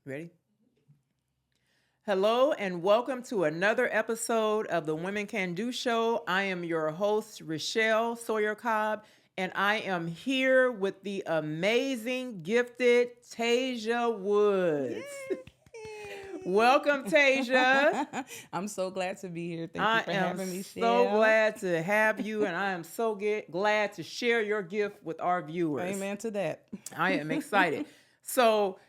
Ready? Hello and welcome to another episode of the Women Can Do Show. I am your host, Reischel Sawyer Cobb, and I am here with the amazing, gifted Tasia Woods. Welcome, Tasia. I'm so glad to be here. Thank you I for am having me, so Shell. glad to have you, and I am so glad to share your gift with our viewers. Amen to that. I am excited. So,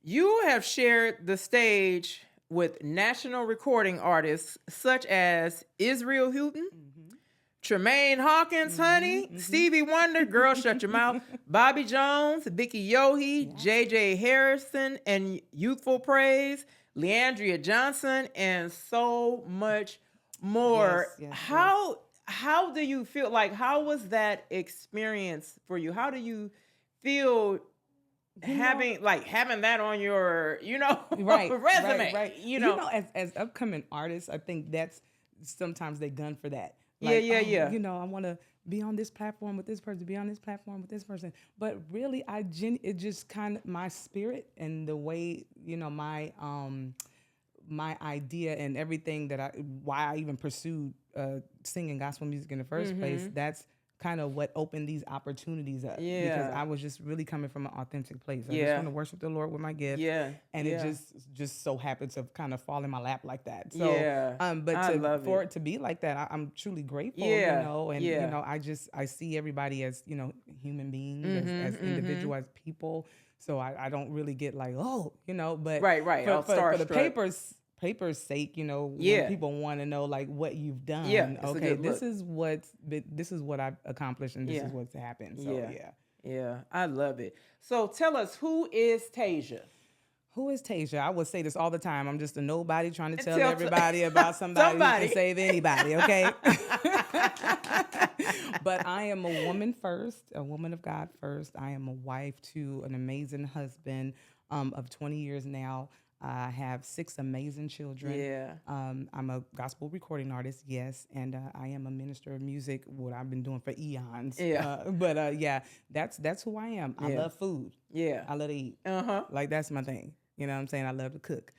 you have shared the stage with national recording artists such as Israel Houghton, Tremaine Hawkins, honey, Stevie Wonder, Girl Shut Your Mouth, Bobby Jones, Vicky Yohe, JJ Harrison, and Youthful Praise, Leandria Johnson, and so much more. Yes. How do you feel? Like, how was that experience for you? How do you feel having that on your resume? Right. As upcoming artists, I think that's sometimes they gun for that. Yeah. I want to be on this platform with this person, be on this platform with this person. But really, it just kind of my spirit and the way my idea and everything why I even pursued singing gospel music in the first place. That's kind of what opened these opportunities up. Yeah. Because I was just really coming from an authentic place. I Yeah. just want to worship the Lord with my gift. Yeah. And yeah. it just so happened to kind of fall in my lap like that. So Yeah. but for it to be like that, I'm truly grateful, Yeah. and Yeah. I see everybody as, human beings, as individual, as people. So I don't really get like, but Right. for the paper's sake, Yeah. when people want to know like what you've done. Yeah, it's a Okay, good this look. is what I've accomplished, and this Yeah. is what's happened. So Yeah, I love it. So tell us, who is Tasia? Who is Tasia? I would say this all the time. I'm just a nobody trying to tell Tell- everybody about somebody who can save anybody, okay? But I am a woman first, a woman of God first. I am a wife to an amazing husband of 20 years now. I have 6 amazing children. Yeah. I'm a gospel recording artist, yes, and I am a minister of music, what I've been doing for eons. Yeah. That's who I am. I Yeah. love food. Yeah. I love to eat. Uh-huh. Like, that's my thing. You know what I'm saying? I love to cook.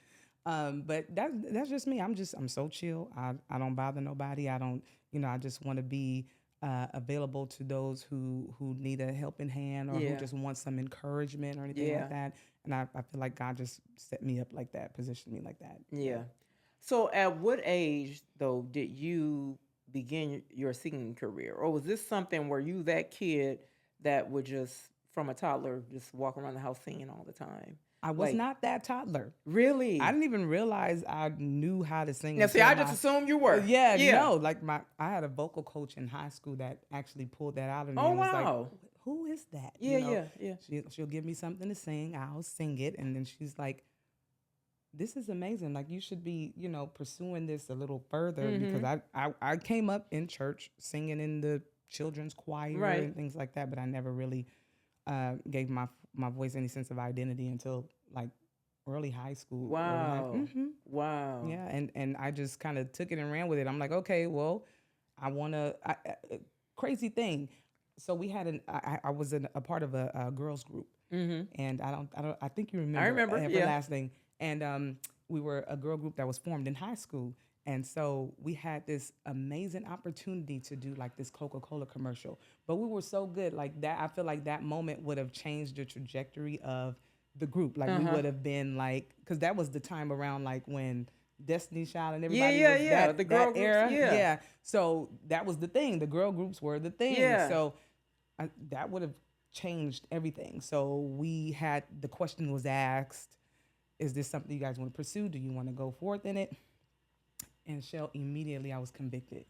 But that's just me. I'm so chill. I don't bother nobody. I don't, I just want to be available to those who need a helping hand, or Yeah. who just want some encouragement or anything Yeah. like that. And I feel like God just set me up like that, positioned me like that. Yeah. So at what age, though, did you begin your singing career? Or was this something where you that kid that would just, from a toddler, just walk around the house singing all the time? I was not that toddler. Really? I didn't even realize I knew how to sing. Now, see, I just assumed you were. No, like I had a vocal coach in high school that actually pulled that out of me. Oh, and was wow. like, who is that? Yeah. She'll give me something to sing. I'll sing it, and then she's like, "This is amazing. Like, you should be, pursuing this a little further." Because I came up in church singing in the children's choir Right. and things like that, but I never really gave my voice any sense of identity until like early high school. Wow. Wow. Yeah, and I just kind of took it and ran with it. I'm like, okay, well, I want to. Crazy thing. So we had I was a part of a girls group, and I think you remember. I remember. Everlasting, and we were a girl group that was formed in high school, and so we had this amazing opportunity to do like this Coca-Cola commercial. But we were so good, like that. I feel like that moment would have changed the trajectory of the group. Like we would have been like, because that was the time around like when Destiny's Child and everybody was that, the girl that era. groups, yeah. So that was the thing. The girl groups were the thing. Yeah. So that would have changed everything. So the question was asked, is this something you guys want to pursue? Do you want to go forth in it? And Shell, immediately I was convicted.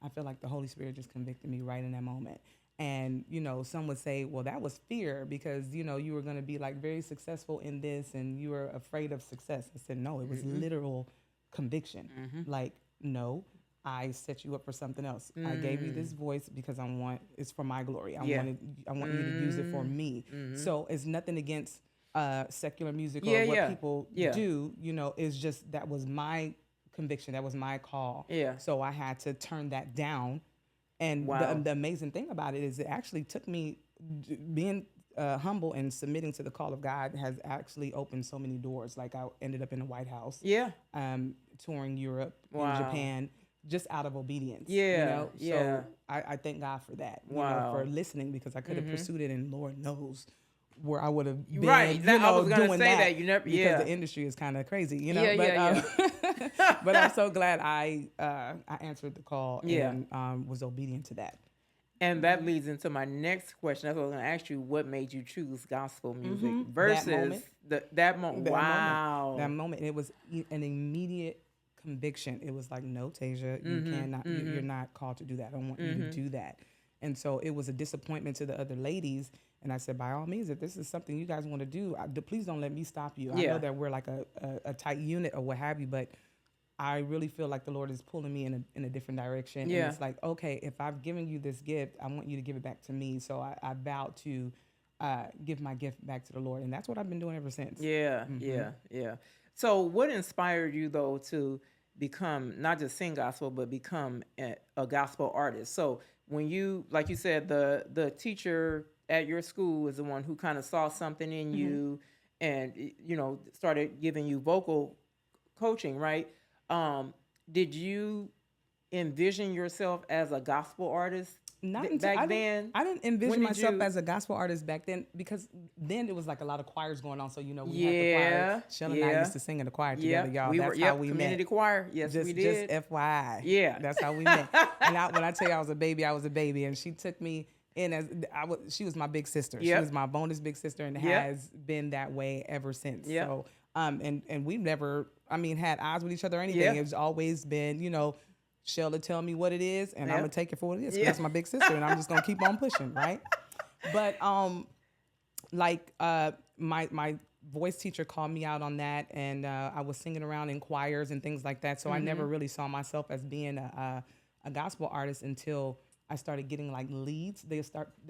I feel like the Holy Spirit just convicted me right in that moment. And, some would say, well, that was fear because, you were going to be like very successful in this and you were afraid of success. I said, no, it was literal conviction. Like, no, I set you up for something else. I gave you this voice because it's for my glory. I want you to use it for me. So it's nothing against secular music or what people do, it's just, that was my conviction. That was my call. Yeah. So I had to turn that down. And Wow. the amazing thing about it is it actually took me being humble and submitting to the call of God has actually opened so many doors. Like I ended up in the White House, Yeah. touring Europe Wow. and Japan, just out of obedience. Yeah, yeah. So I thank God for that. Wow. For listening, because I could have pursued it, and Lord knows where I would have been. Right. I was gonna doing say that. You never. because Yeah. the industry is kind of crazy. Yeah, but yeah. but I'm so glad I answered the call Yeah. and was obedient to that. And that leads into my next question. That's what I was going to ask you. What made you choose gospel music versus that moment? Wow. That moment. It was an immediate conviction. It was like, no, Tasia, you cannot. You're not called to do that. I don't want you to do that. And so it was a disappointment to the other ladies. And I said, by all means, if this is something you guys want to do, please don't let me stop you. Yeah. I know that we're like a tight unit or what have you, but I really feel like the Lord is pulling me in a different direction. Yeah. And it's like, okay, if I've given you this gift, I want you to give it back to me. So I vowed to give my gift back to the Lord. And that's what I've been doing ever since. Yeah, yeah. So what inspired you, though, to become, not just sing gospel, but become a gospel artist? So when you, like you said, the teacher at your school is the one who kind of saw something in you and, started giving you vocal coaching, right? Did you envision yourself as a gospel artist back then? I didn't envision myself as a gospel artist back then, because then it was like a lot of choirs going on. So, we had the choir. Shell and I used to sing in the choir together, y'all. That's how we met. Community choir. Yes, we did. Just FYI. Yeah. That's how we met. And when I tell you I was a baby, I was a baby. And she took me in as, she was my big sister. She was my bonus big sister, and has been that way ever since. Yep. So, and we've never, had odds with each other or anything. It's always been, Shell to tell me what it is, and I'm gonna take it for what it is. That's my big sister, and I'm just gonna keep on pushing, right? But my voice teacher called me out on that, and I was singing around in choirs and things like that. So I never really saw myself as being a gospel artist until I started getting like leads. They'll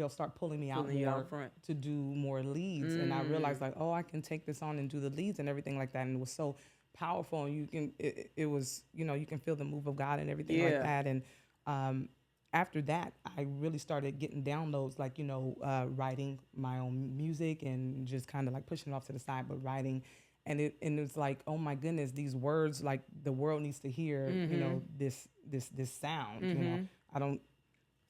start pulling me out more to do more leads, and I realized like, oh, I can take this on and do the leads and everything like that, and it was so powerful, and it was, you can feel the move of God and everything like that. And after that, I really started getting downloads, like, writing my own music and just kind of like pushing it off to the side, but writing. And it's like, oh my goodness, these words, like the world needs to hear, this sound.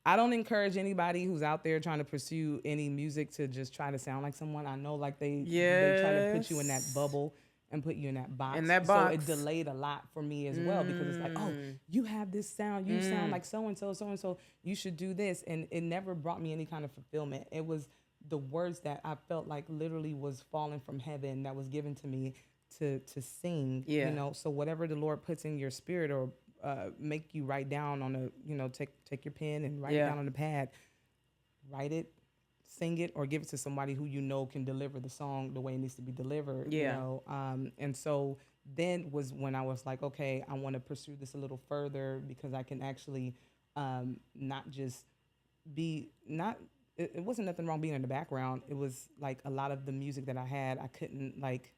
I don't encourage anybody who's out there trying to pursue any music to just try to sound like someone. I know, like they try to put you in that bubble and put you in that box. So it delayed a lot for me as well, because it's like, oh, you have this sound, you sound like so-and-so, you should do this. And it never brought me any kind of fulfillment. It was the words that I felt like literally was falling from heaven that was given to me to sing, So whatever the Lord puts in your spirit, or make you write down on take your pen and write it down on the pad, write it, sing it, or give it to somebody who can deliver the song the way it needs to be delivered. And so then was when I was like, okay, I want to pursue this a little further, because I can actually not just be it wasn't nothing wrong being in the background. It was like a lot of the music that I had, I couldn't like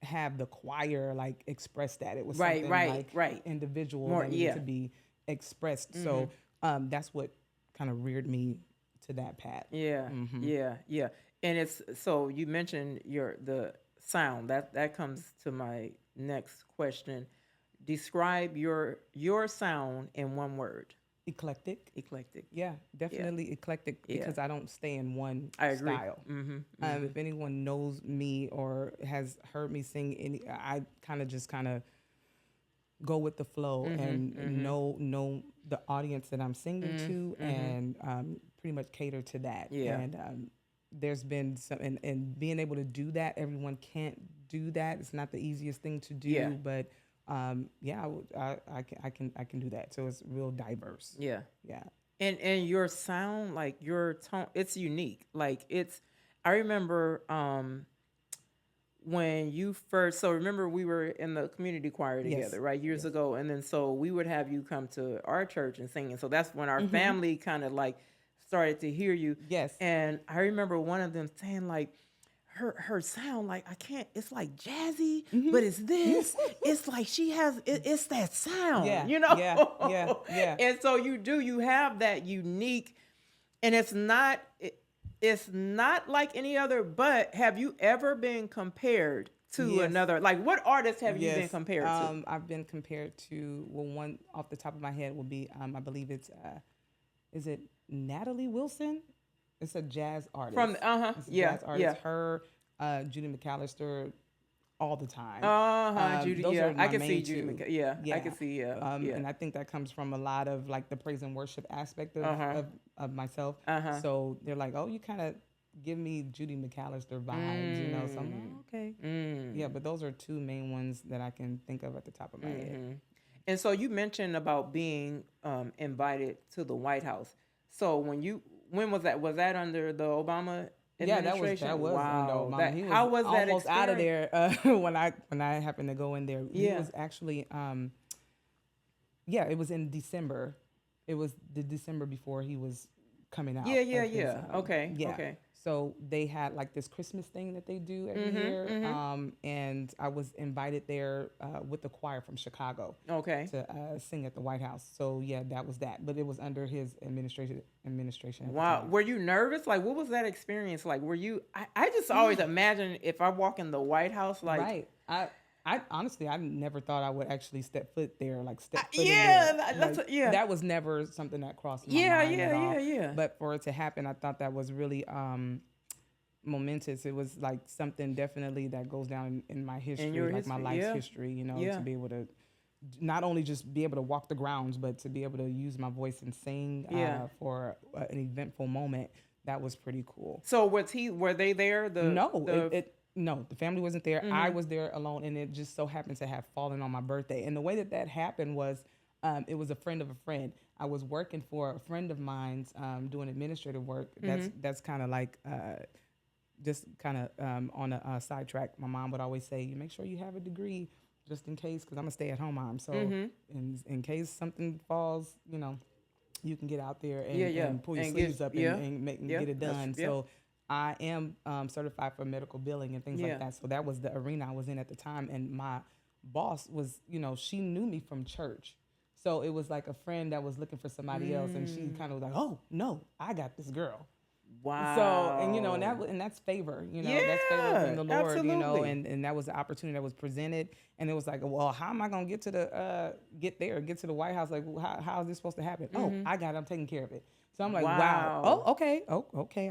have the choir like express that. It was something like individual that needed to be expressed. So that's what kind of reared me to that path. Yeah. And it's, so you mentioned the sound that comes to my next question. Describe your sound in one word. Eclectic. Yeah, definitely eclectic, because I don't stay in one style. If anyone knows me or has heard me sing I kind of go with the flow and know the audience that I'm singing to, and pretty much cater to that. And there's been some, and being able to do that, everyone can't do that. It's not the easiest thing to do, but I can do that. So it's real diverse. And your sound, like your tone, it's unique. Like I remember when you first, so remember we were in the community choir together, right, years ago, and then so we would have you come to our church and sing, and so that's when our family kind of like started to hear you. And I remember one of them saying like, her sound, like, I can't, it's like jazzy, but it's this, it's like she has, it's that sound, And so you have that unique, and it's not, it's not like any other, but have you ever been compared to another? Like, what artist have you been compared to? I've been compared to, well, one off the top of my head will be, I believe it's, is it Natalie Wilson? It's a jazz artist. From It's a jazz artist. Her, Judy McAllister, all the time. Judy. Those are my I can main see Judy. two. I can see. And I think that comes from a lot of like the praise and worship aspect of myself. So they're like, oh, you kind of give me Judy McAllister vibes, you know. So I'm like, okay. Yeah, but those are two main ones that I can think of at the top of my head. And so you mentioned about being invited to the White House. So when was that? Was that under the Obama administration? That was under Obama. He was how was that almost out of there when I happened to go in there. Yeah. He was actually it was in December. It was the December before he was coming out. Okay. So they had like this Christmas thing that they do every year, and I was invited there with the choir from Chicago. Okay. To sing at the White House. So yeah, that was that. But it was under his administration. At Wow. the time. Were you nervous? Like, what was that experience like? Were you? I just always imagine if I walk in the White House, like, right. I honestly, I never thought I would actually step foot there, like step foot yeah, in there. that's like, that was never something that crossed my mind at all. Yeah. But for it to happen, I thought that was really momentous. It was like something definitely that goes down in my history, like my life's history. You know, to be able to not only just be able to walk the grounds, but to be able to use my voice and sing for an eventful moment. That was pretty cool. So were they there? No, the family wasn't there. I was there alone, and it just so happened to have fallen on my birthday. And the way that happened was, it was a friend of a friend. I was working for a friend of mine's, doing administrative work. That's kind of like, just kind of on a sidetrack. My mom would always say, "You make sure you have a degree, just in case," because I'm a stay-at-home mom. So in case something falls, you know, you can get out there and pull your sleeves up and get it done. So I am certified for medical billing and things like that. So that was the arena I was in at the time. And my boss was, you know, she knew me from church. So it was like a friend that was looking for somebody else. And she kind of was like, oh, no, I got this girl. Wow. So, and, you know, and that's favor, you know, that's favor from the Lord, absolutely. You know, and that was the opportunity that was presented. And it was like, well, how am I going to get to get to the White House? Like, how is this supposed to happen? Oh, I got it. I'm taking care of it. So I'm like, wow. Oh, okay. Okay.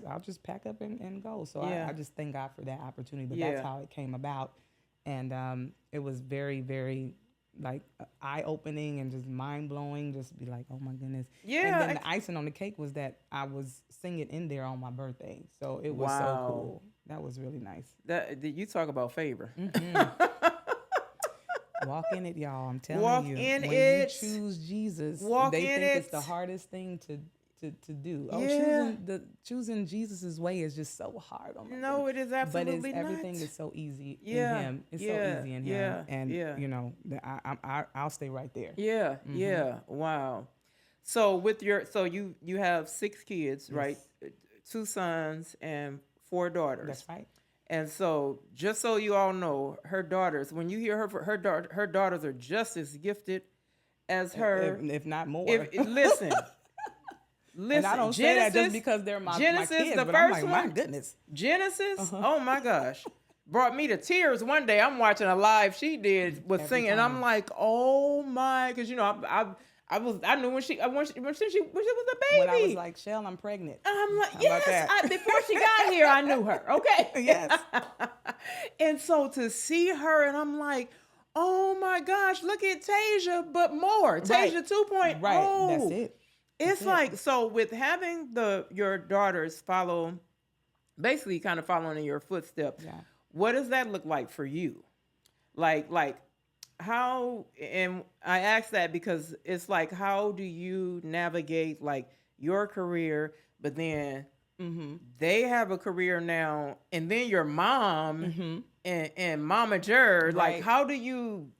I'll just pack up and go. So I just thank God for that opportunity. But that's how it came about. And it was very, very like eye-opening and just mind-blowing. Just be like, oh my goodness. Yeah. And then the icing on the cake was that I was singing in there on my birthday. So it was so cool. That was really nice. You talk about favor. Walk in it, y'all. I'm telling you. When you choose Jesus, they think it's the hardest thing to do. Choosing Jesus's way is just so hard. No, it is absolutely not. But everything is so easy in Him. It's so easy in Him. And you know, I'll stay right there. Yeah. Wow. So you have 6 kids, right? 2 sons and 4 daughters. That's right. And so, just so you all know, her daughters, when you hear her daughters are just as gifted as her, if not more. Listen. And I don't say that just because they're my kids, the but first I'm like, one, my goodness. Genesis, oh my gosh, brought me to tears one day. I'm watching a live she did with singing, and I'm like, oh my, because you know I knew when she was a baby. When I was like, Shell, I'm pregnant. I'm like, yes. Before she got here, I knew her. Okay. Yes. And so to see her, and I'm like, oh my gosh, look at Tasia, but more. Tasia 2.0. Right. That's it. It's like, so with having your daughters basically kind of following in your footsteps, what does that look like for you? Like how, and I ask that because it's like, how do you navigate like your career, but then they have a career now, and then your mom and Mama Jer, like how do you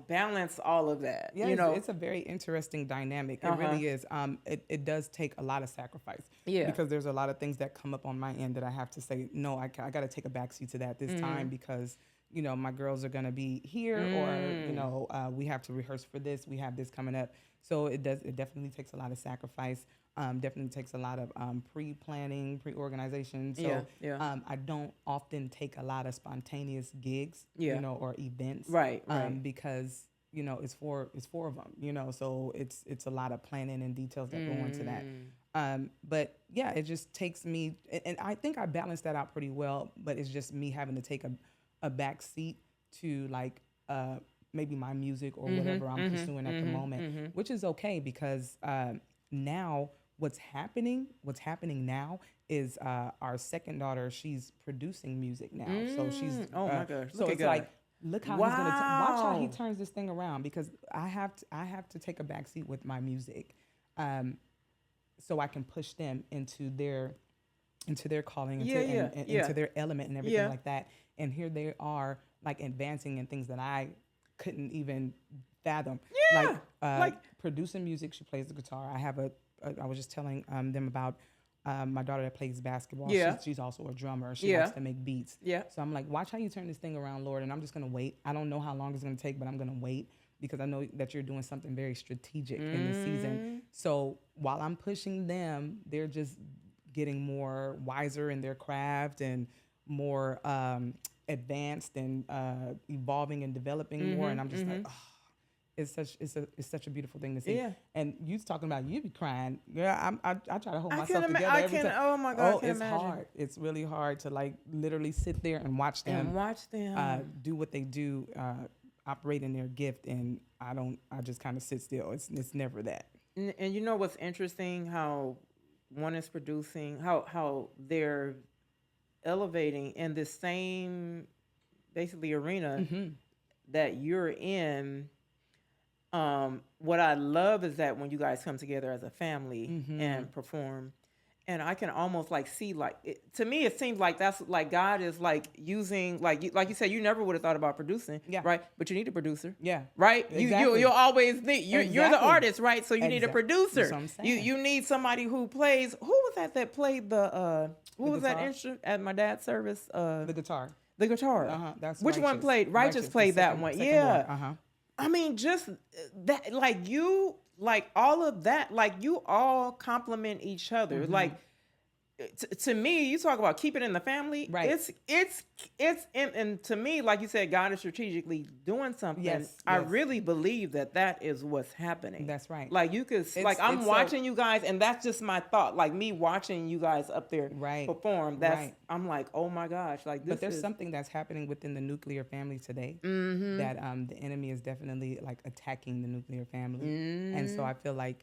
balance all of that? Yeah, it's a very interesting dynamic. It really is. It does take a lot of sacrifice. Yeah. Because there's a lot of things that come up on my end that I have to say, no, I got to take a backseat to that this time because, my girls are going to be here or, we have to rehearse for this. We have this coming up. So it definitely takes a lot of sacrifice. Definitely takes a lot of pre-planning, pre-organization. So I don't often take a lot of spontaneous gigs, or events, right. because it's four of them, so it's a lot of planning and details that go into that. But yeah, it just takes me, and I think I balanced that out pretty well. But it's just me having to take a back seat to like maybe my music or whatever I'm pursuing at the moment, which is okay because now what's happening now is our second daughter, she's producing music now. So she's oh my gosh, so it's like, look how he's gonna watch how he turns this thing around, because I have to take a backseat with my music, so I can push them into their calling, into their element and everything like that. And here they are, like advancing in things that I couldn't even fathom. Like producing music. She plays the guitar. I was just telling them about my daughter that plays basketball. She's also a drummer. She likes to make beats. So I'm like, watch how you turn this thing around, Lord. And I'm just going to wait. I don't know how long it's going to take, but I'm going to wait because I know that you're doing something very strategic in the season. So while I'm pushing them, they're just getting more wiser in their craft and more advanced and evolving and developing more. And I'm just like, oh, it's such a beautiful thing to see. Yeah. And you talking about you be crying. Yeah, I try to hold myself together every time. Oh my God, I can it's imagine. hard. It's really hard to like literally sit there and watch them do what they do, operate in their gift, and I just kind of sit still. It's never that. And you know what's interesting? How one is producing, how they're elevating in the same basically arena that you're in. What I love is that when you guys come together as a family and perform, and I can almost like see, like to me it seems like that's like God is like using, like you said, you never would have thought about producing, right? But you need a producer, right? Exactly. You'll always need you're the artist, right? So you need a producer. That's what I'm saying. You need somebody who plays. Who was that played the who was that instrument at my dad's service? The guitar. The guitar. That's which Reischel. one played? Reischel played that one. Yeah. I mean, just that, like you, like all of that, like you all complement each other. Like to me, you talk about keep it in the family. Right. It's and to me, like you said, God is strategically doing something. Yes. I really believe that is what's happening. That's right. Like you could, I'm watching you guys, and that's just my thought. Like me watching you guys up there perform. I'm like, oh my gosh, like this. But there's something that's happening within the nuclear family today that the enemy is definitely like attacking the nuclear family, and so I feel like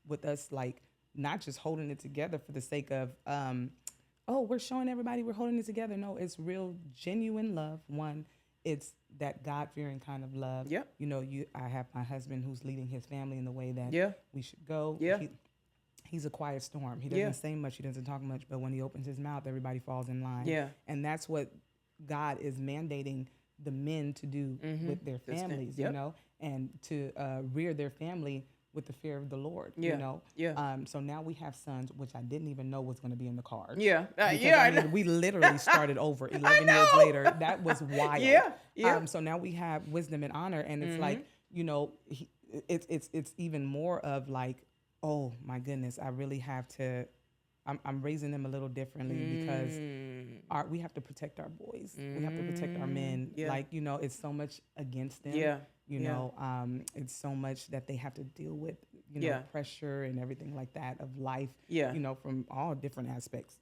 with us like not just holding it together for the sake of we're showing everybody we're holding it together. No, it's real genuine love. One, it's that God-fearing kind of love. Yep. I have my husband who's leading his family in the way that we should go. He's a quiet storm. He doesn't say much. He doesn't talk much. But when he opens his mouth, everybody falls in line. Yeah. And that's what God is mandating the men to do with their families, and to rear their family with the fear of the Lord, So now we have sons, which I didn't even know was going to be in the cards. We literally started over 11 years later. That was wild. So now we have wisdom and honor, and it's like, it's even more of like, oh my goodness, I really have to. I'm raising them a little differently because we have to protect our boys. We have to protect our men. Like, it's so much against them. It's so much that they have to deal with, pressure and everything like that of life, from all different aspects,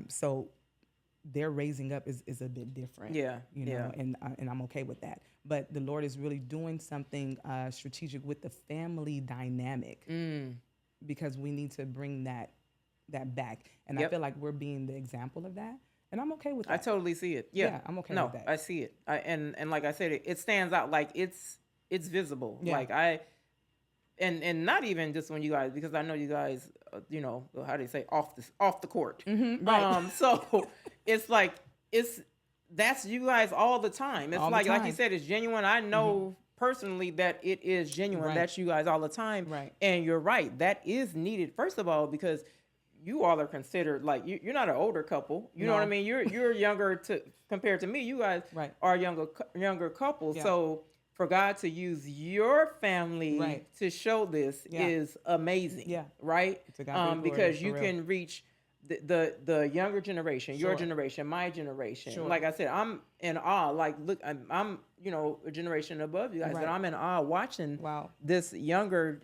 so their raising up is a bit different, and I'm okay with that. But the Lord is really doing something strategic with the family dynamic because we need to bring that back. And I feel like we're being the example of that. And I'm okay with that. I totally see it. Yeah, I'm okay with that. I see it. And like I said, it stands out, like it's visible. Like and not even just when you guys, because I know you guys, how do you say, off the court. Right. So it's like that's you guys all the time. It's like you said, it's genuine. I know personally that it is genuine. That's you guys all the time. Right. And you're right. That is needed. First of all, because you all are considered like you're not an older couple. You know what I mean? You're younger compared to me. You guys are younger couple. Yeah. So for God to use your family Right. to show this Yeah. is amazing. Yeah. Right. To God be the glory, Because for you real. can reach the younger generation, your Sure. generation, my generation. Sure. Like I said, I'm in awe. Like, look, I'm a generation above you guys, Right. but I'm in awe watching Wow. this younger,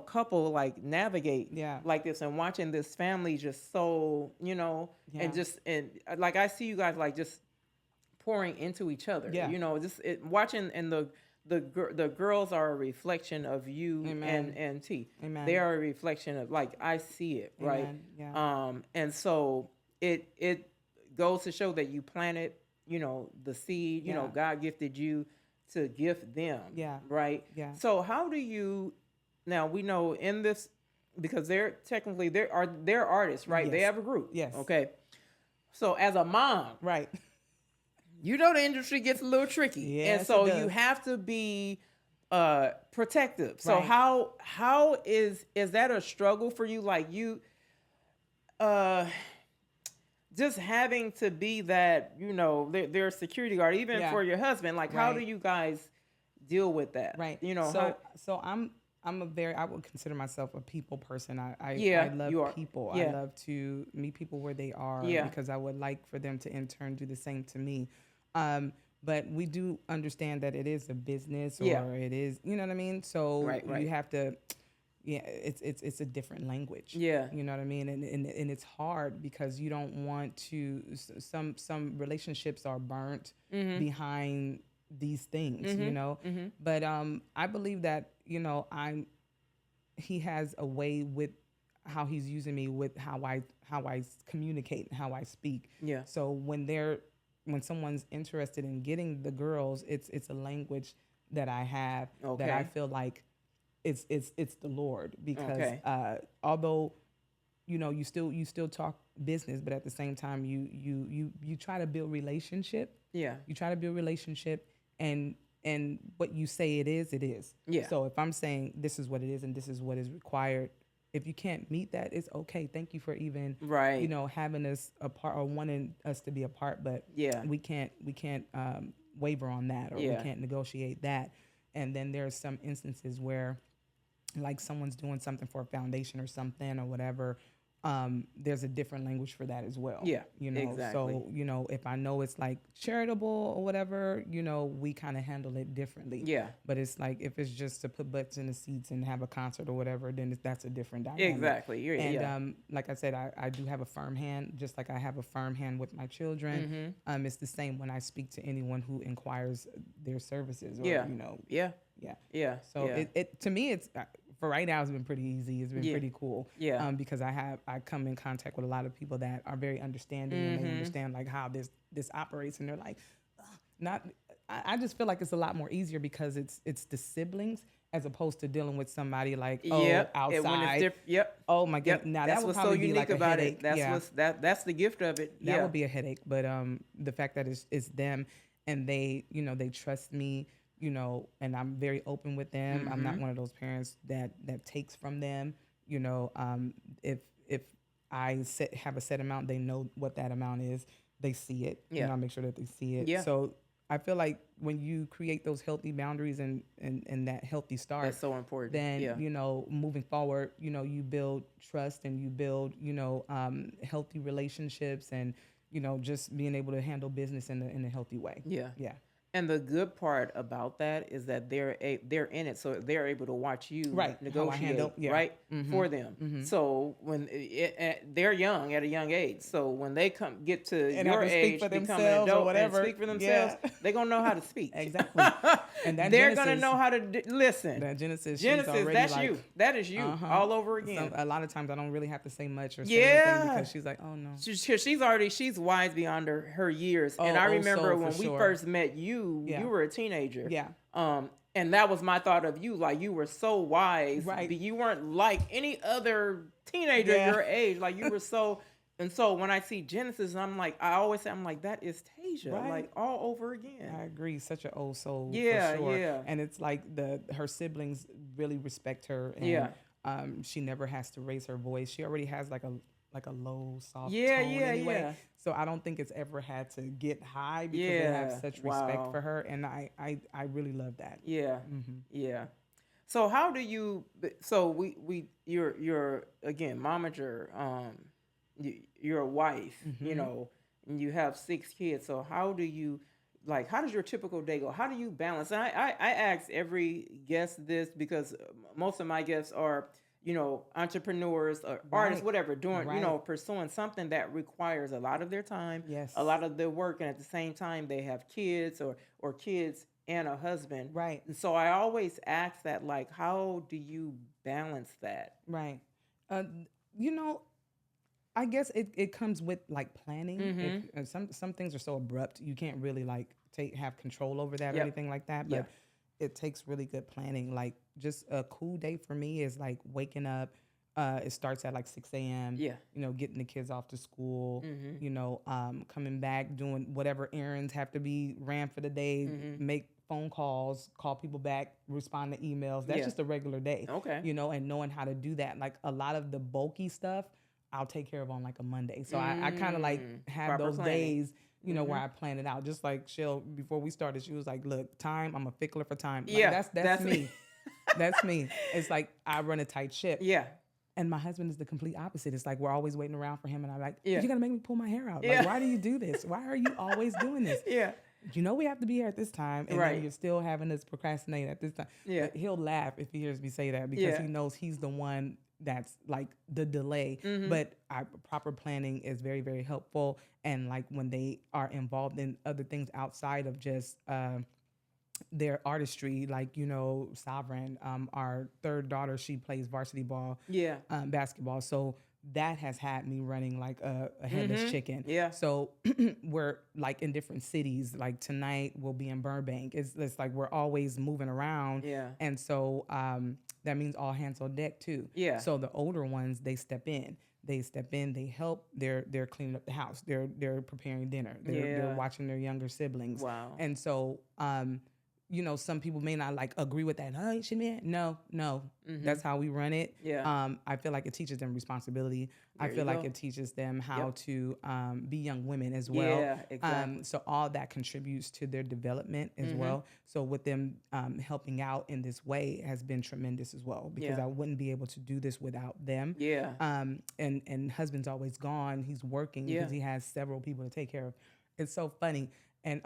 couple like navigate Yeah. like this, and watching this family just so, Yeah. and like I see you guys like just pouring into each other. Yeah. Just watching, and the girls are a reflection of you. Amen. and T. Amen. They are a reflection of, like, I see it, right? Amen. Yeah. And so it goes to show that you planted, the seed. Yeah. God gifted you to gift them. Yeah. Right. Yeah. So how do you? Now we know in this, because they're artists, right? They Yes. have a group. Yes. Okay. So as a mom, Right. the industry gets a little tricky. Yes, And so it does. you have to be protective. So Right. how is that a struggle for you? Like, you just having to be that, their security guard, even Yeah. for your husband. Like, how do Right. you guys deal with that? Right. So I would consider myself a people person. I Yeah, love you are. people. Yeah. I love to meet people where they are, Yeah. because I would like for them to in turn do the same to me. But we do understand that it is a business, or Yeah. it is, you know what I mean? So Right. you have to, yeah, it's a different language. Yeah. You know what I mean? And it's hard because you don't want to, some relationships are burnt behind these things, But I believe that, he has a way with how he's using me, with how I communicate and how I speak. Yeah. So when someone's interested in getting the girls, it's a language that I have that I Okay. feel like it's the Lord, because Okay. although you still talk business, but at the same time you try to build relationship. Yeah. You try to build relationship, and what you say it is. Yeah. So if I'm saying this is what it is and this is what is required, if you can't meet that, it's okay. Thank you for even Right. having us apart or wanting us to be apart, but Yeah. we can't waver on that, or we Yeah. can't negotiate that. And then there's some instances where, like, someone's doing something for a foundation or something or whatever, there's a different language for that as well. Yeah, So, exactly. if I know it's like charitable or whatever, we kind of handle it differently. Yeah. But it's like, if it's just to put butts in the seats and have a concert or whatever, then that's a different dynamic. Exactly. And like I said, I do have a firm hand, just like I have a firm hand with my children. It's the same when I speak to anyone who inquires their services. Or, Yeah. Yeah. Yeah. So yeah. it to me, it's for right now, it's been pretty easy. It's been Yeah. pretty cool. Yeah. Because I come in contact with a lot of people that are very understanding, and they understand like how this operates, and they're like, "Ugh," not. I just feel like it's a lot more easier because it's the siblings, as opposed to dealing with somebody like outside. When it's yep. Oh my god! Yep. Now That's that would what's so probably be unique like a about headache. it. That's Yeah. that's the gift of it. That would be a headache. But the fact that it's them, and they they trust me, and I'm very open with them. I'm not one of those parents that takes from them. If I have a set amount, they know what that amount is. They see it. Yeah. I make sure that they see it. Yeah. So I feel like when you create those healthy boundaries and that healthy start, That's so important. then Yeah. moving forward, you build trust, and you build healthy relationships, and just being able to handle business in a healthy way. Yeah. Yeah. And the good part about that is that they're in it, so they're able to watch you Right, how I negotiate, handle, yeah. right, for them. So when they're young, at a young age, so when they get to And your have to speak age, for become an themselves or adult, whatever. and speak for themselves, Yeah. they're gonna know how to speak. Exactly. And that they're Genesis, gonna know how to listen. that Genesis, she's Genesis, already that's like, you. That is you all over again. A lot of times I don't really have to say much or say Yeah. anything, because she's like, oh no. She's wise beyond her years. And I Oh, remember so when for we sure. first met you, Yeah. you were a teenager. Yeah. And that was my thought of you. Like, you were so wise. Right. But you weren't like any other teenager Yeah. your age. Like, you were so. And so when I see Genesis, I'm like, that is Tasia, Right. like all over again. I agree. Such an old soul. Yeah, for sure. yeah. And it's like her siblings really respect her. And, Yeah. She never has to raise her voice. She already has like like a low, soft Yeah, tone yeah, anyway. yeah. So I don't think it's ever had to get high because they have Yeah. such respect Wow. for her, and I really love that. Yeah. Hmm. Yeah. So how do you? So you're again momager. You're a wife. Hmm. And you have 6 kids. So how do you? Like, how does your typical day go? How do you balance? And I ask every guest this because most of my guests are, entrepreneurs or artists, Right. whatever, doing, Right. pursuing something that requires a lot of their time, a Yes. lot of their work, and at the same time they have kids or kids and a husband. Right. And so I always ask that, like, how do you balance that? Right. Uh, you know, I guess it comes with like planning. Mm-hmm. Some things are so abrupt you can't really like have control over that or Yep. anything like that. Yeah. But it takes really good planning. Like just a cool day for me is like waking up. It starts at like 6 a.m. Yeah. Getting the kids off to school. Mm-hmm. Coming back, doing whatever errands have to be ran for the day. Mm-hmm. Make phone calls, call people back, respond to emails. That's Yeah. just a regular day. Okay. And knowing how to do that. Like a lot of the bulky stuff I'll take care of on like a Monday. So I kind of like have Proper those planning. days, where I plan it out. Just like Shell, before we started, she was like, look, time, I'm a fickler for time. Like, Yeah, that's me. That's me. It's like I run a tight ship. Yeah. And my husband is the complete opposite. It's like we're always waiting around for him. And I'm like, Yeah. you're going to make me pull my hair out. Yeah. Like, why do you do this? Why are you always doing this? Yeah. We have to be here at this time. And Right. then you're still having us procrastinate at this time. Yeah. But he'll laugh if he hears me say that because Yeah. he knows he's the one that's like the delay. Mhm. But proper planning is very, very helpful. And like when they are involved in other things outside of just their artistry, like, Sovereign, our third daughter, she plays varsity ball, Yeah. basketball. So that has had me running like a headless Mhm. chicken. Yeah. So we're like in different cities. Like tonight we'll be in Burbank. It's like we're always moving around. Yeah. And so that means all hands on deck too. Yeah. So the older ones, they step in. They help. They're cleaning up the house. They're preparing dinner. They're Yeah. watching their younger siblings. Wow. And so some people may not like agree with that. Oh, you should be. No. Mhm. That's how we run it. Yeah. I feel like it teaches them responsibility. I There feel you like go. it teaches them how Yep. to be young women as well. Yeah, exactly. So all that contributes to their development as Mhm. well. So with them helping out in this way has been tremendous as well because Yeah. I wouldn't be able to do this without them. Yeah. And husband's always gone. He's working Yeah. because he has several people to take care of. It's so funny. And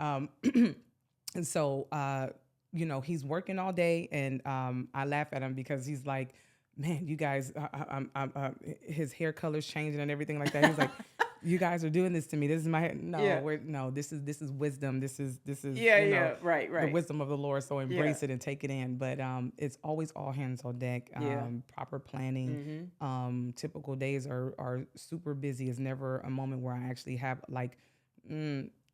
and so he's working all day, and I laugh at him because he's like, "Man, you guys, his hair color's changing and everything like that." He's like, "You guys are doing this to me. This is my hair." No, Yeah. this is wisdom. This is Yeah. Yeah. Right. the Right. wisdom of the Lord. So embrace it and take it in. But it's always all hands on deck. Yeah. Proper planning. Mhm. Typical days are super busy. It's never a moment where I actually have like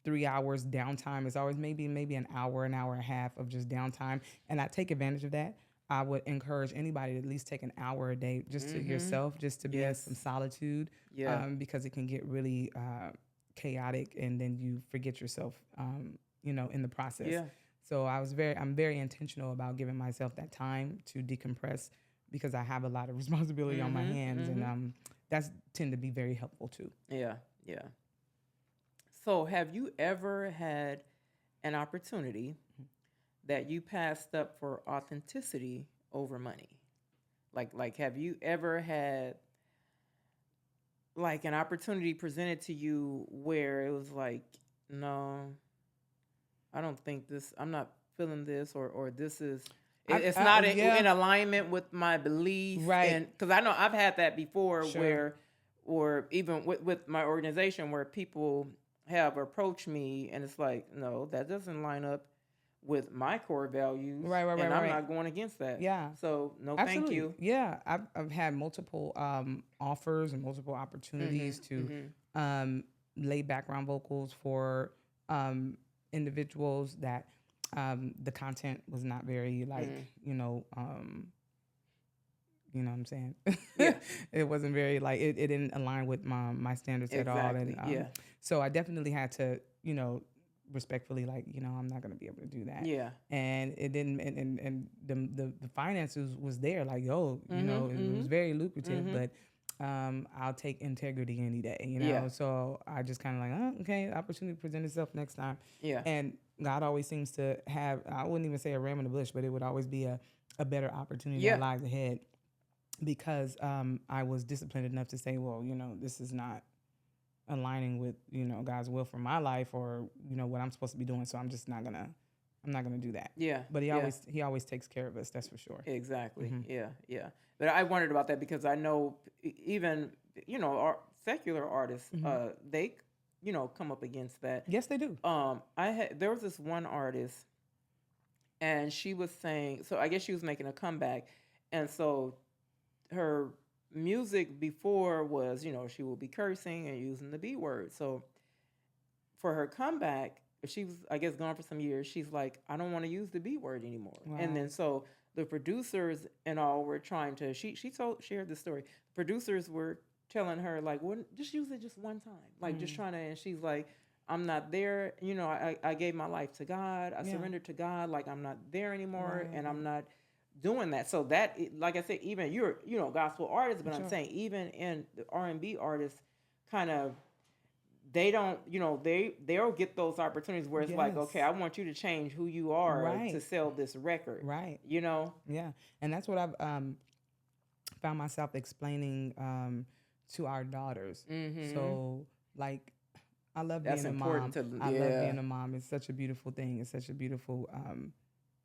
3 hours downtime. It's always maybe an hour and a half of just downtime, and I take advantage of that. I would encourage anybody to at least take an hour a day just to yourself, just to be in Yes. some solitude, Yeah. because it can get really chaotic, and then you forget yourself, in the process. Yeah. So I'm very intentional about giving myself that time to decompress because I have a lot of responsibility on my hands, and that's tend to be very helpful too. Yeah. Yeah. So, have you ever had an opportunity that you passed up for authenticity over money? Like, have you ever had like an opportunity presented to you where it was like, no, I don't think this, I'm not feeling this, or this is, it's not in alignment with my belief. Right. And because I know I've had that before Sure. where, or even with my organization where people have approached me and it's like, no, that doesn't line up with my core values. Right, and I'm not going against that. Yeah. So no, Absolutely. thank you. Yeah, I've had multiple offers and multiple opportunities to lay background vocals for individuals that the content was not very like you know what I'm saying? Yeah. It wasn't very like it didn't align with my standards at all. Exactly. And so I definitely had to, respectfully, like, I'm not gonna be able to do that. Yeah. And it didn't and the finances was there, like, it was very lucrative, but I'll take integrity any day, you know? Yeah. So I just kind of like, oh, okay, opportunity present itself next time. Yeah. And God always seems to have, I wouldn't even say a ram in the bush, but it would always be a better opportunity Yeah. that lies ahead because I was disciplined enough to say, well, you know, this is not aligning with, you know, God's will for my life or, you know, what I'm supposed to be doing. So I'm not gonna do that. Yeah. But Yeah. he always takes care of us, that's for sure. Exactly. Yeah. Yeah. But I wondered about that because I know even, you know, secular artists, they, you know, come up against that. Yes, they do. There was this one artist, and she was saying, so I guess she was making a comeback, and so her music before was, you know, she will be cursing and using the B word. So for her comeback, she was, I guess, gone for some years. She's like, I don't want to use the B word anymore. Wow. And then so the producers and all were trying to. Shared this story. Producers were telling her like, well, just use it just one time, like just trying to. And she's like, I'm not there. You know, I gave my life to God. I surrendered to God. Like I'm not there anymore, and I'm not doing that. So that, like I said, even you're, you know, gospel artists, but I'm saying even in the R&B artists, kind of, they don't, you know, they'll get those opportunities where it's like, okay, I want you to change who you are to sell this record, you know. Yeah, and that's what I've found myself explaining to our daughters. So like, I love being a mom. I love being a mom. It's such a beautiful thing. It's such a beautiful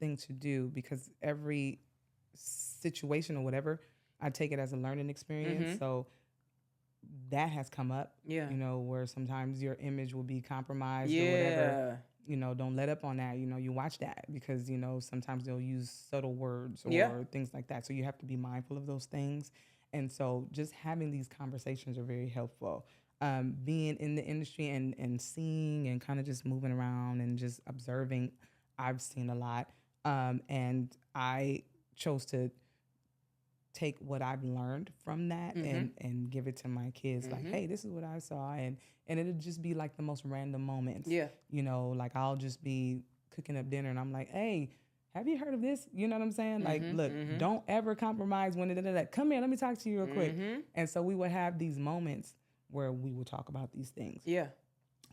thing to do because every situation or whatever, I take it as a learning experience. So that has come up, you know, where sometimes your image will be compromised or whatever. You know, don't let up on that. You know, you watch that because, you know, sometimes they'll use subtle words or things like that. So you have to be mindful of those things. And so just having these conversations are very helpful. Being in the industry and seeing and kind of just moving around and just observing, I've seen a lot. And I chose to take what I've learned from that and give it to my kids. Like, hey, this is what I saw. And it'll just be like the most random moments. Yeah. You know, like I'll just be cooking up dinner and I'm like, hey, have you heard of this? You know what I'm saying? Like, look, don't ever compromise when it, come here, let me talk to you real quick. And so we would have these moments where we would talk about these things. Yeah.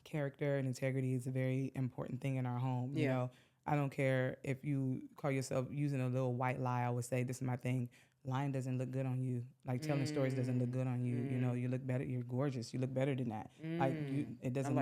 Character and integrity is a very important thing in our home. You know, I don't care if you call yourself using a little white lie. I would say, this is my thing. Lying doesn't look good on you. Like telling stories doesn't look good on you. You know, you look better. You're gorgeous. You look better than that. Like it doesn't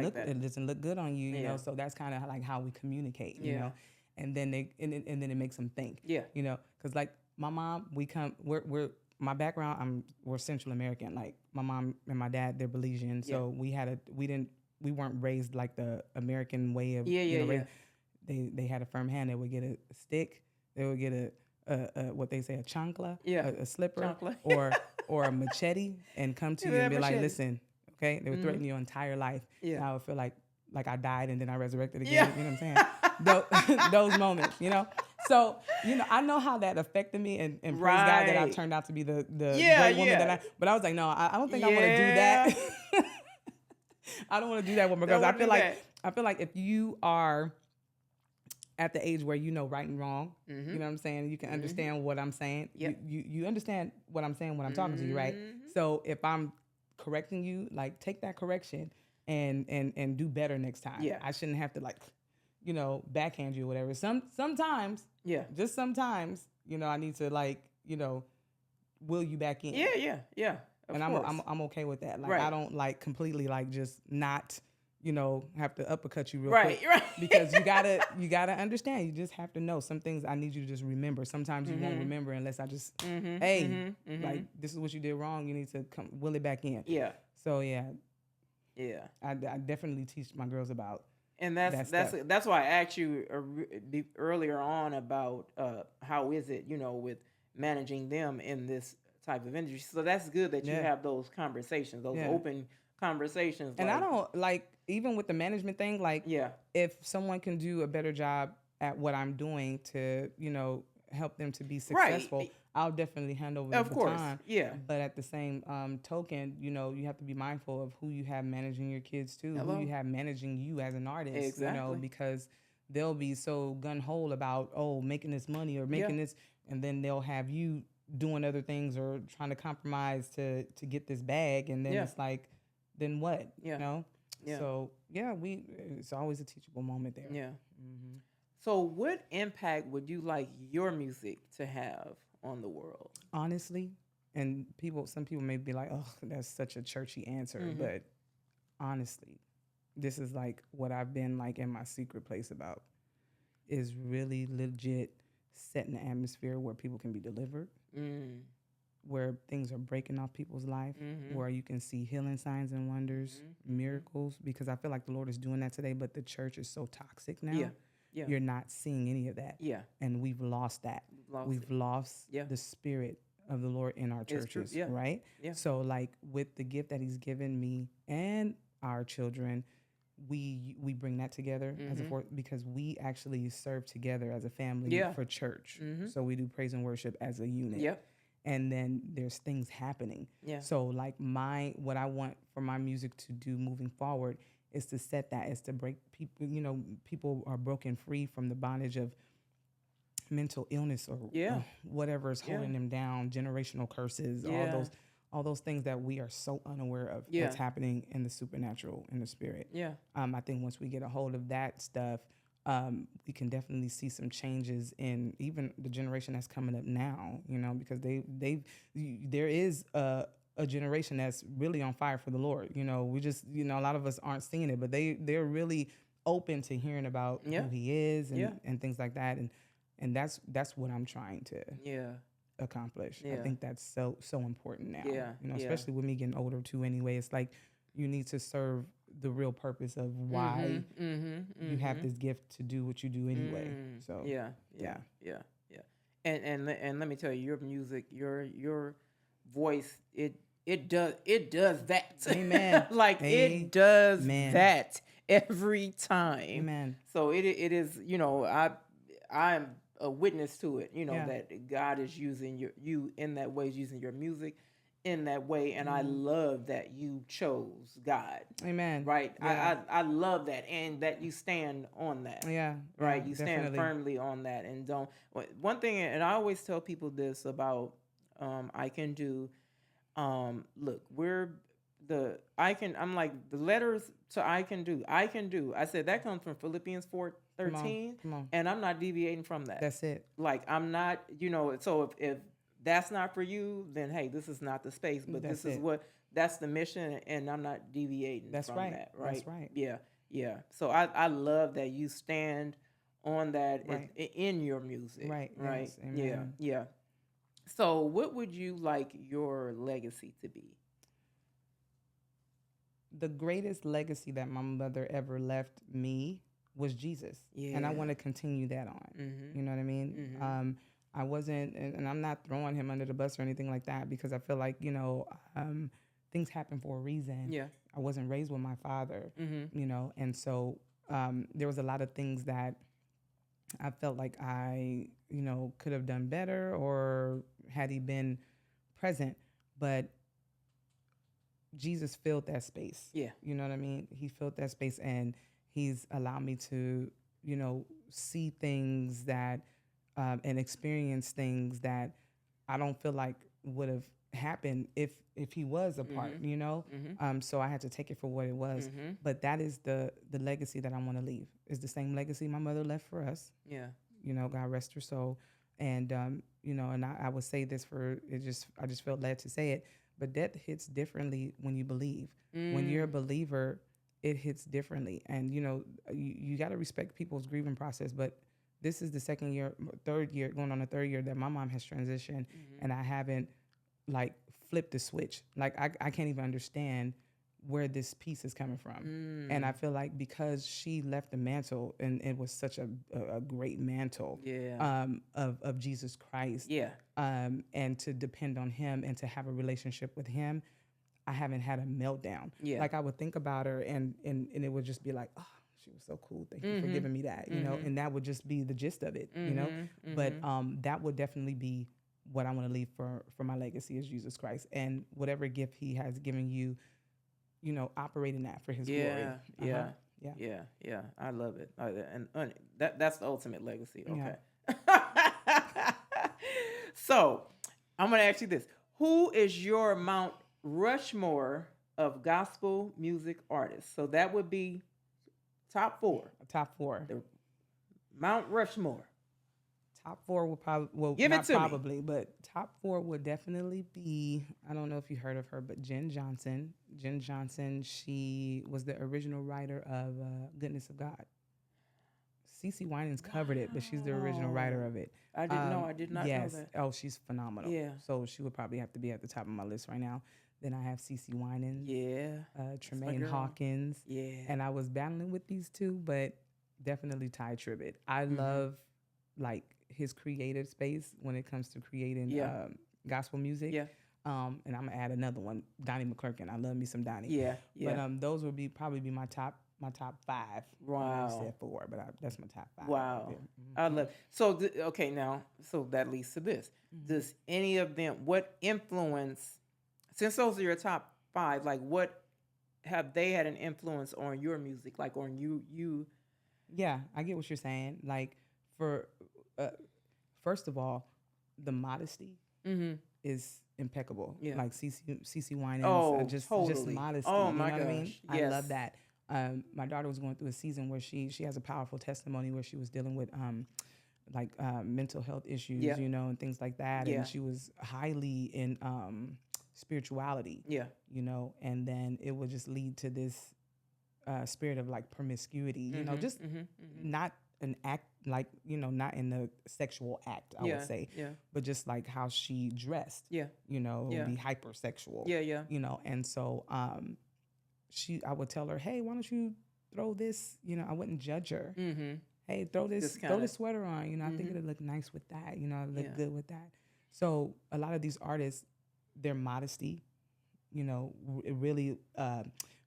look good on you. You know, so that's kind of like how we communicate. You know, and then then it makes them think. Yeah. You know, because like my mom, we're my background. We're Central American. Like my mom and my dad, they're Belizean. So we weren't raised like the American way of They had a firm hand. They would get a stick. They would get a what they say, a chancla, a slipper, or a machete, and come to you and be like, listen, okay? They would threaten your entire life. And I would feel like I died and then I resurrected again. You know what I'm saying? Those moments, you know? So, you know, I know how that affected me, and praise God that I turned out to be the great woman that but I was like, no, I don't think I want to do that. I don't want to do that with my girls. I feel like if you are at the age where you know right and wrong, you know what I'm saying? You can understand what I'm saying. You understand what I'm saying when I'm talking to you, right? So if I'm correcting you, like take that correction and do better next time. Yeah. I shouldn't have to like, you know, backhand you or whatever. Sometimes, just sometimes, you know, I need to like, you know, will you back in. Yeah. And I'm okay with that. Like I don't like completely like just not, you know, have to uppercut you real quick. Right. Because you gotta understand. You just have to know some things I need you to just remember. Sometimes you won't remember unless I just, like this is what you did wrong. You need to will it back in. Yeah. So yeah. I definitely teach my girls about. And that's why I asked you earlier on about how is it, you know, with managing them in this type of industry. So that's good that you have those conversations, those open conversations. And I don't like, even with the management thing, like if someone can do a better job at what I'm doing to, you know, help them to be successful, I'll definitely hand over the baton. Yeah. But at the same token, you know, you have to be mindful of who you have managing your kids too, who you have managing you as an artist, you know, because they'll be so gun-ho about, making this money or making this, and then they'll have you doing other things or trying to compromise to get this bag, and then Yeah. it's like, then what? Yeah. You know? Yeah. So yeah, it's always a teachable moment there. Yeah. So what impact would you like your music to have on the world? Honestly, and some people may be like, oh, that's such a churchy answer, Mm-hmm. but honestly, this is like what I've been like in my secret place about, is really legit setting the atmosphere where people can be delivered, where things are breaking off people's life, where you can see healing signs and wonders, miracles, because I feel like the Lord is doing that today, but the church is so toxic now. Yeah. Yeah. You're not seeing any of that. Yeah. And we've lost that. We've lost the spirit of the Lord in our churches, Yeah. right? Yeah. So like with the gift that he's given me and our children, we bring that together as a force, because we actually serve together as a family for church. So we do praise and worship as a unit. Yep. And then there's things happening. Yeah. So like what I want for my music to do moving forward is to set that, is to break people, people are broken free from the bondage of mental illness or whatever is holding them down, generational curses, all those things that we are so unaware of that's happening in the supernatural, in the spirit. Yeah. I think once we get a hold of that stuff, we can definitely see some changes in even the generation that's coming up now, because there is a generation that's really on fire for the Lord. We just, a lot of us aren't seeing it, but they're really open to hearing about who he is and things like that. And that's what I'm trying to accomplish. I think that's so important now. Especially with me getting older too anyway. It's like you need to serve the real purpose of why you have this gift to do what you do anyway. So yeah. And let me tell you, your music, your voice, it does that. Amen. Like it does that every time. Amen. So it is, I'm a witness to it, that God is using you in that way, using your music in that way, and I love that you chose God. Amen. Right? Yeah. I love that, and that you stand on that. Yeah. Right? You stand firmly on that, and don't. One thing, and I always tell people this about I Can Do. Look, I'm like, the letters to I Can Do. I said that comes from Philippians 4:13, and I'm not deviating from that. That's it. Like, I'm not, so if that's not for you, then hey, this is not the space. But that's the mission, and I'm not deviating from that. Right? That's right. Yeah. So I love that you stand on that in your music. Right. Right. Yes, yeah. So what would you like your legacy to be? The greatest legacy that my mother ever left me was Jesus. Yeah. And I want to continue that on. You know what I mean? I wasn't, and I'm not throwing him under the bus or anything like that, because I feel like, things happen for a reason. Yeah. I wasn't raised with my father, and so there was a lot of things that I felt like I, could have done better, or had he been present, but Jesus filled that space. Yeah. You know what I mean? He filled that space, and he's allowed me to, see things that, and experience things that I don't feel like would have happened if he was a part, so I had to take it for what it was. But that is the legacy that I want to leave, is the same legacy my mother left for us. Yeah. God rest her soul. And, and I would say this I just felt led to say it, but death hits differently when you believe. When you're a believer, it hits differently. And, you got to respect people's grieving process, but this is the going on the third year that my mom has transitioned, and I haven't like flipped the switch. Like I can't even understand where this piece is coming from. And I feel like because she left the mantle, and it was such a great mantle of Jesus Christ, and to depend on him and to have a relationship with him, I haven't had a meltdown. Like I would think about her and it would just be like, oh, she was so cool. Thank you for giving me that, and that would just be the gist of it, But that would definitely be what I want to leave for my legacy, is Jesus Christ, and whatever gift he has given you, operate in that for his glory. Yeah. I love it. And that's the ultimate legacy. Okay. Yeah. So, I'm going to ask you this. Who is your Mount Rushmore of gospel music artists? So that would be top 4. Top 4. The Mount Rushmore. Top 4 will probably, well, Give not it to probably, me. But top 4 would definitely be, I don't know if you heard of her, but Jen Johnson. Jen Johnson, she was the original writer of Goodness of God. CeCe Winans covered it, but she's the original writer of it. I didn't know. I did not know that. Oh, she's phenomenal. Yeah. So she would probably have to be at the top of my list right now. Then I have CeCe Winans. Yeah. Tremaine Hawkins. Yeah. And I was battling with these two, but definitely Ty Tribbett. I love like his creative space when it comes to creating gospel music. Yeah. And I'm gonna add another one, Donnie McClurkin. I love me some Donnie. Yeah. Yeah. But those would probably be my top 5. Wow. I said 4, but that's my top 5. Wow. Right. I love. So okay, now so that leads to this. Does any of them, what influence, since those are your top 5, like what have they had an influence on your music, like on you? Yeah, I get what you're saying. Like for first of all, the modesty is impeccable. Yeah. Like CeCe Winans, just modesty. Oh my gosh. What I mean? Yes. I love that. My daughter was going through a season where she has a powerful testimony where she was dealing with mental health issues, and things like that. Yeah. And she was highly in spirituality. Yeah. And then it would just lead to this spirit of like promiscuity, just not an act, like, not in the sexual act, I would say, but just like how she dressed, be hypersexual, and so I would tell her, hey, why don't you throw this, I wouldn't judge her. Hey, throw this sweater on, I think it'd look nice with that, it'd look good with that. So a lot of these artists, their modesty, it really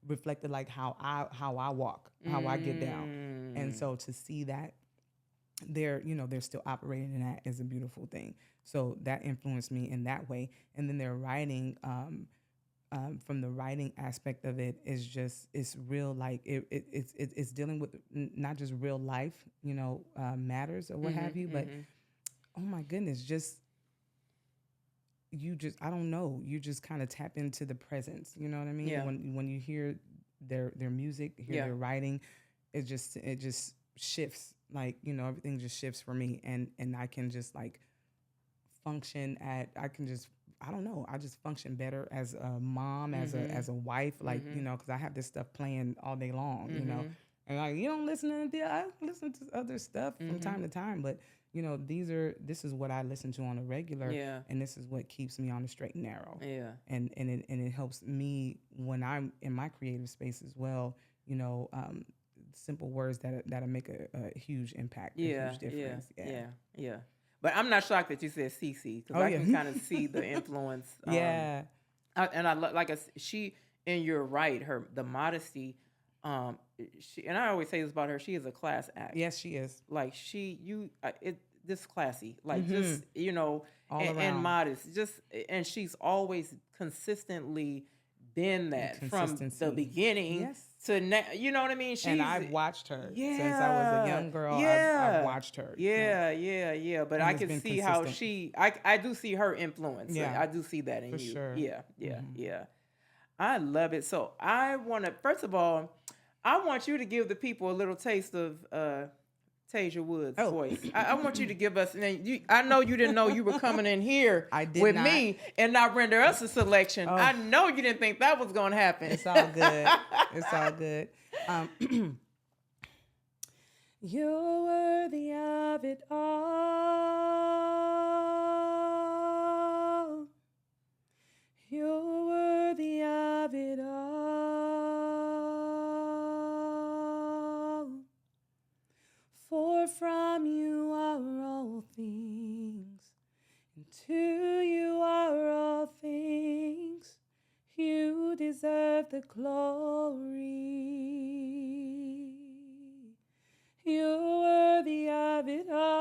reflected like how I walk, how I get down. And so to see that they're still operating in that is a beautiful thing. So that influenced me in that way. And then their writing, from the writing aspect of it, it's real, like it's dealing with not just real life, matters or what have you, but oh my goodness, I don't know, you just kind of tap into the presence, you know what I mean? Yeah. When you hear their music, hear their writing, it just shifts, like, everything just shifts for me, and I can just like function I just function better as a mom, as a wife, like, because I have this stuff playing all day long, and like, you don't listen to it. I listen to other stuff from time to time, but this is what I listen to on a regular, and this is what keeps me on the straight and narrow, and it helps me when I'm in my creative space as well. Simple words that'll make a huge impact, a huge difference. Yeah. But I'm not shocked that you said CeCe, because I can kind of see the influence. She, and you're right, the modesty. And I always say this about her: she is a class act. Yes, she is. Like this classy, like just all around. And modest, and she's always consistently been that from the beginning. Yes. To now, you know what I mean? And I've watched her since I was a young girl. I've watched her. Yeah. But I can see how I do see her influence. Yeah. I do see that in For you. Sure. Yeah. I love it. So I want to, first of all, I want you to give the people a little taste of Tasia Wood's voice. I want you to give us, and I know you didn't know you were coming in here with me and not render us a selection. I know you didn't think that was going to happen. It's all good. It's all good. You're worthy of it all. You're worthy of it all. For from you are all things, and to you are all things. You deserve the glory. You're worthy of it all.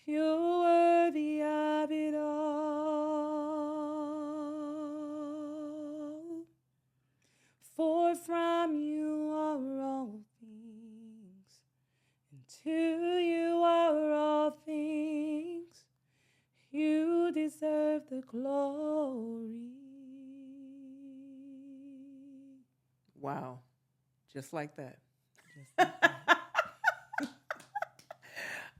You're worthy of it all. For from you are all things, and to you are all the glory. Wow. Just like that. Just like that.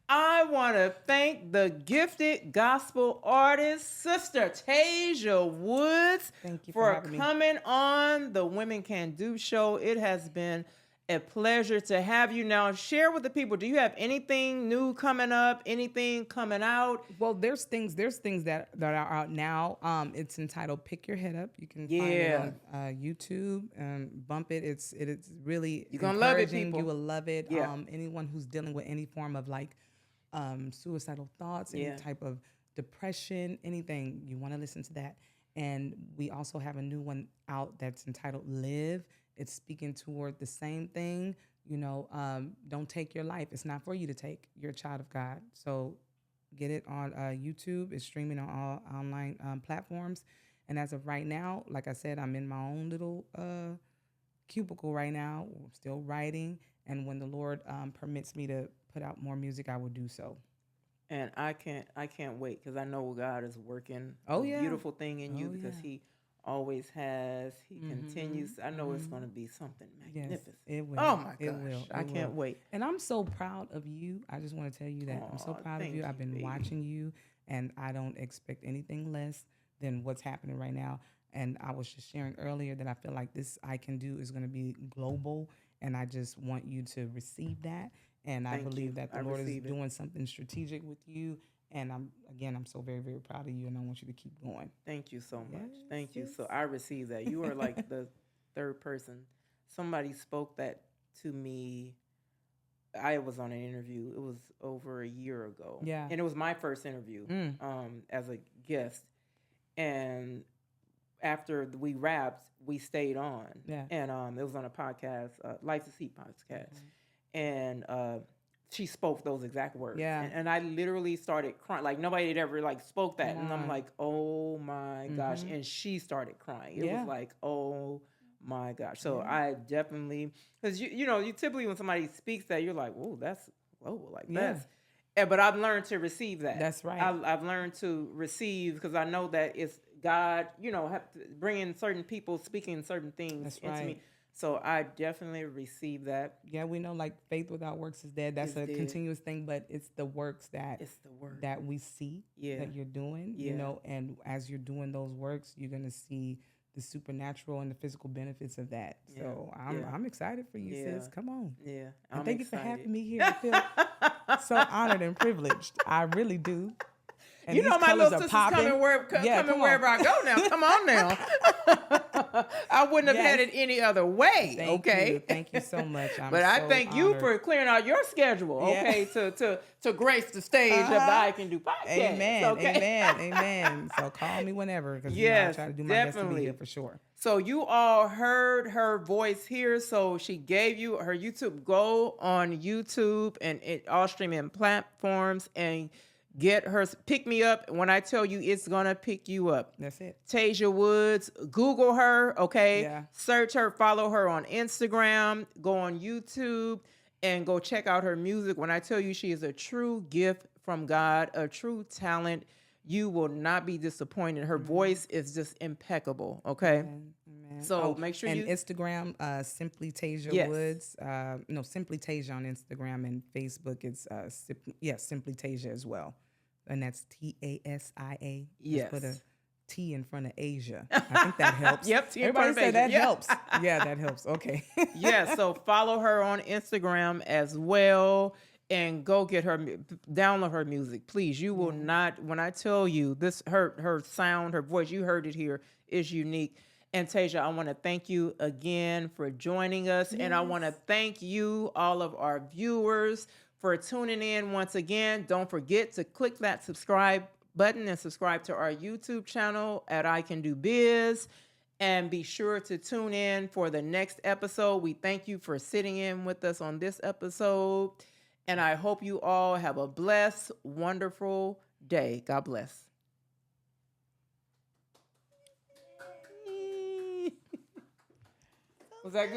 I want to thank the gifted gospel artist, Sister Tasia Woods, Thank you for having me. coming on the Women Can Do show. It has been a pleasure to have you. Now, share with the people, do you have anything new coming up, anything coming out? Well, there's things that are out now. It's entitled "Pick Your Head Up." You can find it on YouTube and bump it. It's really You're gonna love it, encouraging. people. You will love it. Yeah. Anyone who's dealing with any form of like suicidal thoughts, any type of depression, anything, you want to listen to that. And we also have a new one out that's entitled "Live." It's speaking toward the same thing. You know, don't take your life. It's not for you to take. You're a child of God. So get it on YouTube. It's streaming on all online platforms. And as of right now, like I said, I'm in my own little cubicle right now. I'm still writing. And when the Lord permits me to put out more music, I will do so. And I can't wait, because I know God is working Oh, a yeah. beautiful thing in you, Oh, because yeah. He always has. He continues. I know it's going to be something magnificent. Yes, it will. Oh my It gosh. will. I It can't will. wait. And I'm so proud of you. I just want to tell you that I'm so Aw, proud of thank you. you, I've been baby. watching you, and I don't expect anything less than what's happening right now. And I was just sharing earlier that I feel like this I Can Do is going to be global, and I just want you to receive that. And I Thank believe you. that the I Lord is receive it. doing something strategic with you. And I'm so very, very proud of you, and I want you to keep going. Thank you so much. Yes, Thank you. So yes. I received that. You are like the third person. Somebody spoke that to me. I was on an interview. It was over a year ago. Yeah. And it was my first interview as a guest. And after we wrapped, we stayed on. Yeah. And it was on a podcast, Life is Heat podcast. And she spoke those exact words. Yeah. And I literally started crying. Like, nobody had ever like spoke that. Come And I'm on. like, oh my gosh. And she started crying. It Yeah. was like, oh my gosh. So Yeah. I definitely, because you typically when somebody speaks that, you're like, whoa, that's, whoa, like Yeah. that's. But I've learned to receive that. That's right. I've learned to receive, because I know that it's God, bringing certain people, speaking certain things That's into right. me. So I definitely receive that. Yeah, we know like faith without works is dead. That's a continuous thing, but it's the works that we see that you're doing, and as you're doing those works, you're gonna see the supernatural and the physical benefits of that. Yeah. So I'm excited for you, sis. Come on. Yeah. And thank you for having me here. I feel so honored and privileged. I really do. And you know these my colors little are sister's popping. coming wherever I go now. Come on now. I wouldn't have had it any other way. Thank you so much. But I thank you for clearing out your schedule, to grace the stage of the I Can Do podcast. Amen. Okay? Amen. So call me whenever, because I try to do my best to be here for sure. So you all heard her voice here. So she gave you her YouTube. Go on YouTube and all streaming platforms and get her. Pick me up. When I tell you, it's gonna pick you up. That's it. Tasia Woods. Google her. Okay. Yeah. Search her. Follow her on Instagram. Go on YouTube and go check out her music. When I tell you, she is a true gift from God, a true talent. You will not be disappointed. Her voice is just impeccable. Okay. Amen. So make sure and you Instagram, Simply Tasia Woods. No, Simply Tasia on Instagram, and Facebook. It's Simply Tasia as well, and that's Tasia. Yes. Just put a T in front of Asia. I think that helps. Yep. T in Everybody front of said Asia. that helps. Yeah, that helps. Okay. Yeah. So follow her on Instagram as well. And go get her, download her music, please. You will not, when I tell you this, her sound, her voice, you heard it here, is unique. And Tasia, I want to thank you again for joining us. Yes. And I want to thank you, all of our viewers, for tuning in once again. Don't forget to click that subscribe button and subscribe to our YouTube channel at I Can Do Biz. And be sure to tune in for the next episode. We thank you for sitting in with us on this episode. And I hope you all have a blessed, wonderful day. God bless. Was that good?